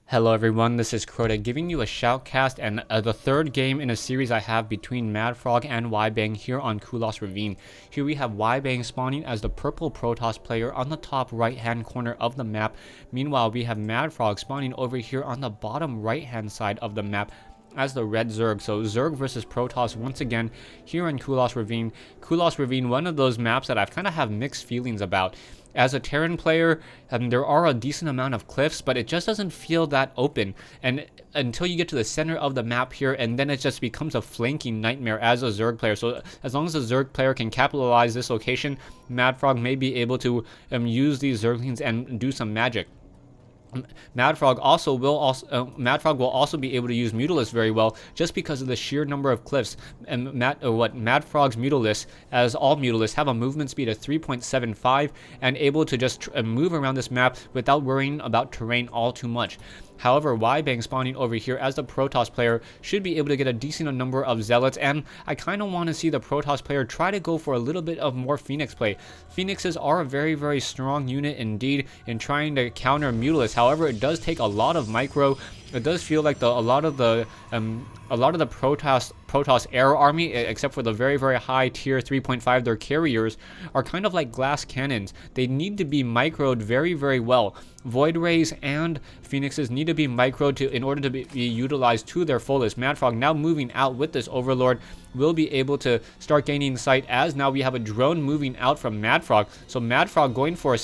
Hello everyone, this is Crota giving you a shoutcast and the third game in a series I have between MaDFrog and Wibang here on Kulas Ravine. Here we have Wibang spawning as the purple Protoss player on the top right hand corner of the map. Meanwhile, we have MaDFrog spawning over here on the bottom right hand side of the map as the red Zerg. So Zerg versus Protoss once again here in Kulas Ravine. Kulas Ravine, one of those maps that I've kind of have mixed feelings about. As a Terran player, there are a decent amount of cliffs, but it just doesn't feel that open. And until you get to the center of the map here, and then it just becomes a flanking nightmare as a Zerg player. So as long as the Zerg player can capitalize this location, MaDFrog may be able to use these Zerglings and do some magic. MaDFrog will also be able to use Mutalisk very well just because of the sheer number of cliffs. And MaDFrog's Mutalisk, as all Mutalisks, have a movement speed of 3.75 and able to just move around this map without worrying about terrain all too much. However, Wibang spawning over here as the Protoss player should be able to get a decent number of Zealots, and I kind of want to see the Protoss player try to go for a little bit of more Phoenix play. Phoenixes are a very, very strong unit indeed in trying to counter Mutalisk. However, it does take a lot of micro. It does feel like a lot of the Protoss air army, except for the very, very high tier 3.5, their carriers are kind of like glass cannons. They need to be microed very, very well. Void Rays and Phoenixes need to be microed in order to be utilized to their fullest. MaDFrog now moving out with this Overlord will be able to start gaining sight, as now we have a drone moving out from MaDFrog. So MaDFrog going for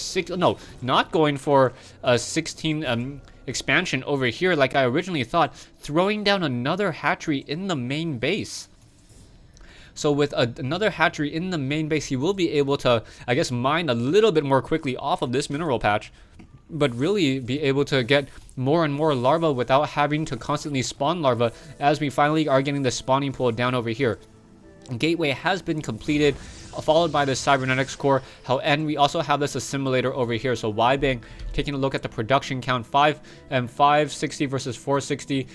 not going for a 16 expansion over here like I originally thought, throwing down another hatchery in the main base. So with another hatchery in the main base, he will be able to, I guess, mine a little bit more quickly off of this mineral patch, but really be able to get more and more larvae without having to constantly spawn larvae, as we finally are getting the spawning pool down over here. Gateway has been completed, followed by the cybernetics core, and we also have this assimilator over here. So Wibang taking a look at the production count, 560 versus 460.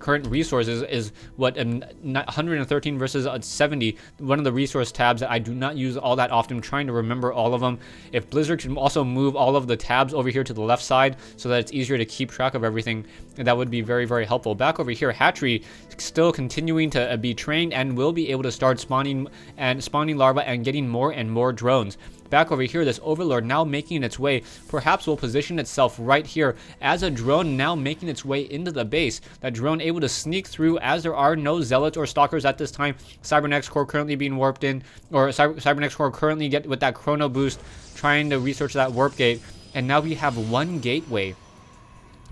Current resources is what 113 versus 70. One of the resource tabs that I do not use all that often, trying to remember all of them. If Blizzard can also move all of the tabs over here to the left side so that it's easier to keep track of everything, that would be very, very helpful. Back over here, hatchery still continuing to be trained and will be able to start spawning larvae and getting more and more drones. Back over here, this Overlord now making its way, perhaps will position itself right here as a drone now making its way into the base. That drone able to sneak through, as there are no Zealots or Stalkers at this time. Cybernetics core currently being warped in, or Cybernetics core currently get with that Chrono boost, trying to research that warp gate. And now we have one gateway.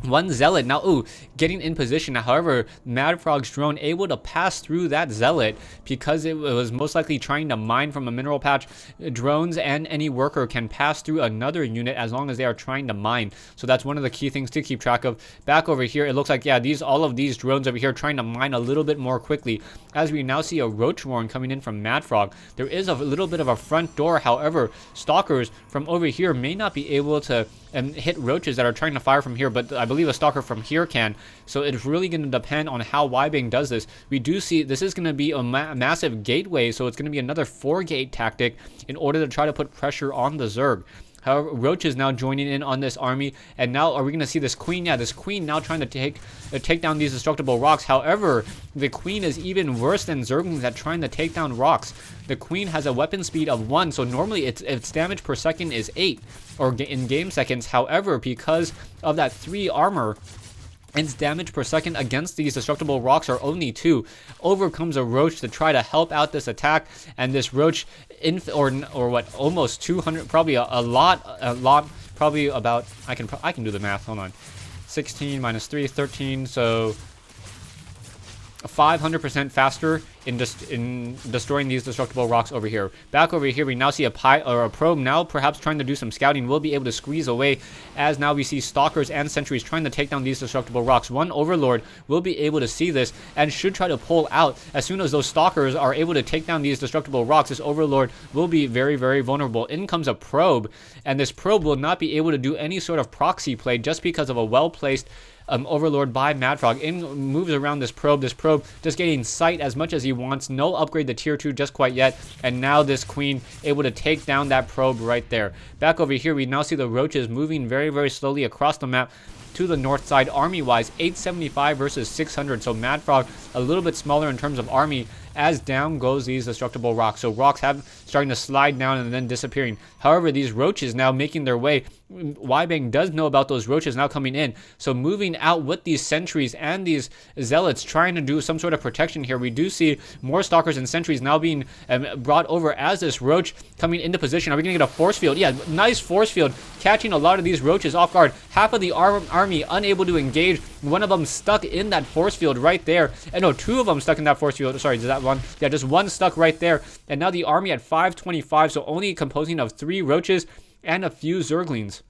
One Zealot now, getting in position. However, MaDFrog's drone able to pass through that Zealot because it was most likely trying to mine from a mineral patch. Drones and any worker can pass through another unit as long as they are trying to mine. So that's one of the key things to keep track of. Back over here, it looks like, yeah, all of these drones over here trying to mine a little bit more quickly, as we now see a roach warren coming in from MaDFrog. There is a little bit of a front door. However, Stalkers from over here may not be able to hit roaches that are trying to fire from here, but I believe a Stalker from here can. So it's really going to depend on how Wibang does this. We do see this is going to be a massive gateway, so it's going to be another 4-gate tactic in order to try to put pressure on the Zerg. However, Roach is now joining in on this army, and now are we going to see this Queen? Yeah, this Queen now trying to take down these destructible rocks. However, the Queen is even worse than Zerglings at trying to take down rocks. The Queen has a weapon speed of 1, so normally its damage per second is 8, or in game seconds. However, because of that 3 armor, its damage per second against these destructible rocks are only 2. Over comes a Roach to try to help out this attack, and this Roach, almost 200, probably a lot, probably about, I can do the math, hold on, 16 minus 3, 13, so 500% faster in destroying these destructible rocks over here. Back over here, we now see a probe now perhaps trying to do some scouting. Will be able to squeeze away, as now we see Stalkers and Sentries trying to take down these destructible rocks. One Overlord will be able to see this and should try to pull out. As soon as those Stalkers are able to take down these destructible rocks, this Overlord will be very, very vulnerable. In comes a probe, and this probe will not be able to do any sort of proxy play just because of a well-placed Overlord by MaDFrog. In moves around this probe. This probe just getting sight as much as he wants. No upgrade to tier 2 just quite yet. And now this queen able to take down that probe right there. Back over here, we now see the roaches moving very, very slowly across the map to the north side. Army-wise, 875 versus 600. So MaDFrog a little bit smaller in terms of army, as down goes these destructible rocks. So rocks have starting to slide down and then disappearing. However, these roaches now making their way. Wibang does know about those roaches now coming in. So moving out with these sentries and these zealots trying to do some sort of protection here. We do see more stalkers and sentries now being brought over as this roach coming into position. Are we going to get a force field? Yeah, nice force field catching a lot of these roaches off guard. Half of the army unable to engage. One of them stuck in that force field right there. And no, two of them stuck in that force field. Sorry, is that one? Yeah, just one stuck right there. And now the army at 525, so only composing of 3 roaches and a few Zerglings.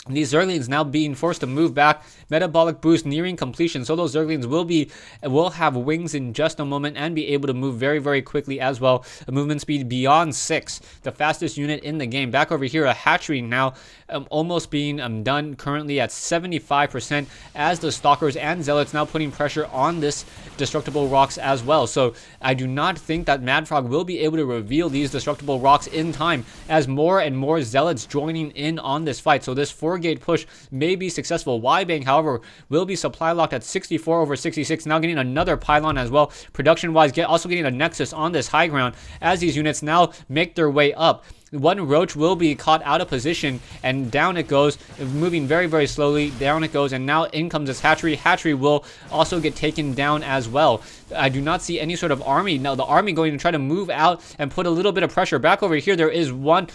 These Zerglings now being forced to move back. Metabolic boost nearing completion. So those Zerglings will have wings in just a moment and be able to move very, very quickly as well. A movement speed beyond 6. The fastest unit in the game. Back over here, a hatchery now almost being done currently at 75% as the Stalkers and Zealots now putting pressure on this destructible rocks as well. So I do not think that MaDFrog will be able to reveal these destructible rocks in time as more and more Zealots joining in on this fight. So this 4-gate push may be successful. Wibang, however, will be supply locked at 64 over 66. Now getting another pylon as well. Production-wise, also getting a nexus on this high ground as these units now make their way up. One roach will be caught out of position, and down it goes, moving very, very slowly. Down it goes, and now in comes this hatchery. Hatchery will also get taken down as well. I do not see any sort of army. Now, the army going to try to move out and put a little bit of pressure. Back over here, there is one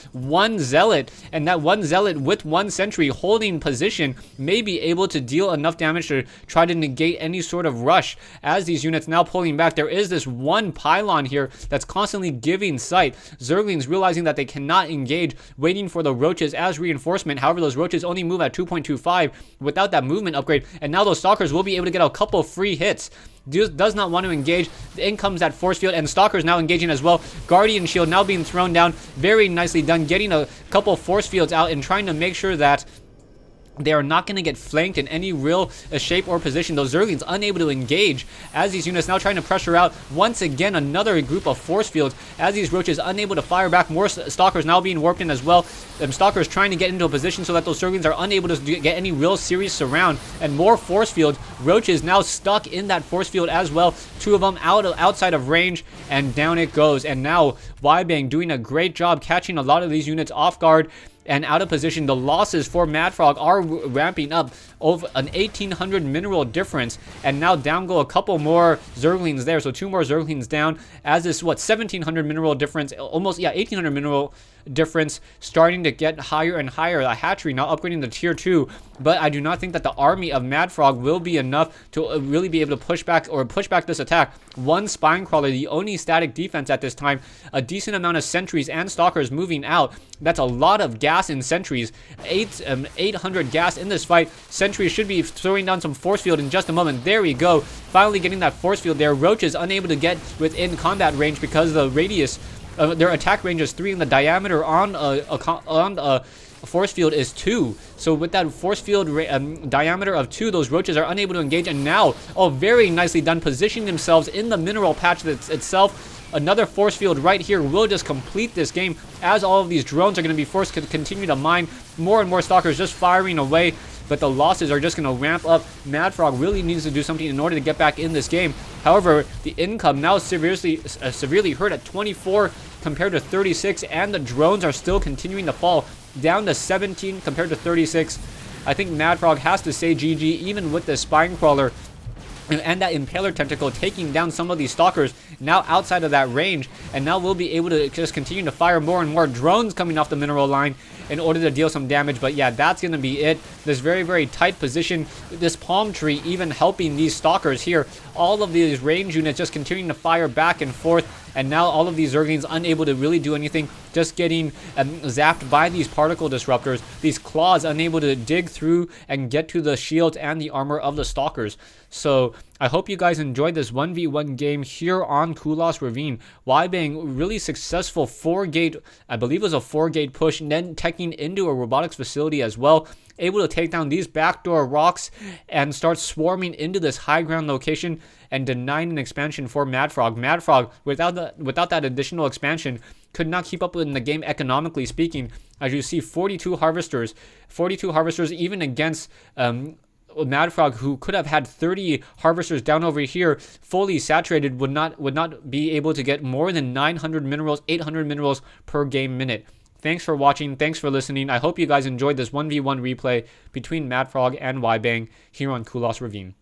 zealot, and that one zealot with one sentry holding position may be able to deal enough damage to try to negate any sort of rush. As these units now pulling back, there is this one pylon here that's constantly giving sight. Zerglings realizing that they cannot engage, waiting for the roaches as reinforcement. However, those roaches only move at 2.25 without that movement upgrade, and now those stalkers will be able to get a couple free hits. Does not want to engage. In comes that force field, and Stalkers now engaging as well. Guardian shield now being thrown down. Very nicely done, getting a couple force fields out and trying to make sure that they are not going to get flanked in any real shape or position. Those Zerglings unable to engage as these units now trying to pressure out. Once again, another group of force fields as these roaches unable to fire back. More Stalkers now being warped in as well. Stalkers trying to get into a position so that those Zerglings are unable to get any real serious surround. And more force fields. Roaches now stuck in that force field as well. 2 of them outside of range, and down it goes. And now Wibang doing a great job catching a lot of these units off guard and out of position. The losses for MaDFrog are ramping up over an 1800 mineral difference, and now down go a couple more Zerglings there. So 2 more Zerglings down as this 1700 mineral difference, almost 1800 mineral difference starting to get higher and higher. The hatchery now upgrading to tier 2, but I do not think that the army of MaDFrog will be enough to really be able to push back this attack. One spine crawler, the only static defense at this time. A decent amount of sentries and stalkers moving out. That's a lot of gas in sentries. 800 gas in this fight. Sentries should be throwing down some force field in just a moment. There we go. Finally getting that force field there. Roaches unable to get within combat range because the radius their attack range is 3 and the diameter on a force field is 2. So with that force field diameter of 2, those roaches are unable to engage. And now, very nicely done, positioning themselves in the mineral patch itself. Another force field right here will just complete this game, as all of these drones are going to be forced to continue to mine. More and more stalkers just firing away, but the losses are just going to ramp up. MaDFrog really needs to do something in order to get back in this game. However, the income now severely hurt at 24 compared to 36, and the drones are still continuing to fall down to 17 compared to 36. I think MaDFrog has to say GG, even with the spine crawler and that impaler tentacle taking down some of these stalkers now outside of that range, and now we'll be able to just continue to fire more and more drones coming off the mineral line in order to deal some damage. But yeah, that's going to be it. This very, very tight position, this palm tree even helping these stalkers here. All of these range units just continuing to fire back and forth, and now all of these Zerglings unable to really do anything just getting zapped by these particle disruptors, these claws unable to dig through and get to the shields and the armor of the stalkers. So I hope you guys enjoyed this 1v1 game here on Kulas Ravine. Wibang really successful 4-gate, I believe it was a 4-gate push, and then teching into a robotics facility as well. Able to take down these backdoor rocks and start swarming into this high ground location and denying an expansion for MaDFrog. MaDFrog, without that additional expansion, could not keep up in the game economically speaking. As you see, 42 harvesters even against MaDFrog, who could have had 30 harvesters down over here, fully saturated, would not be able to get more than 900 minerals, 800 minerals per game minute. Thanks for watching. Thanks for listening. I hope you guys enjoyed this 1v1 replay between MaDFrog and Wibang here on Kulas Ravine.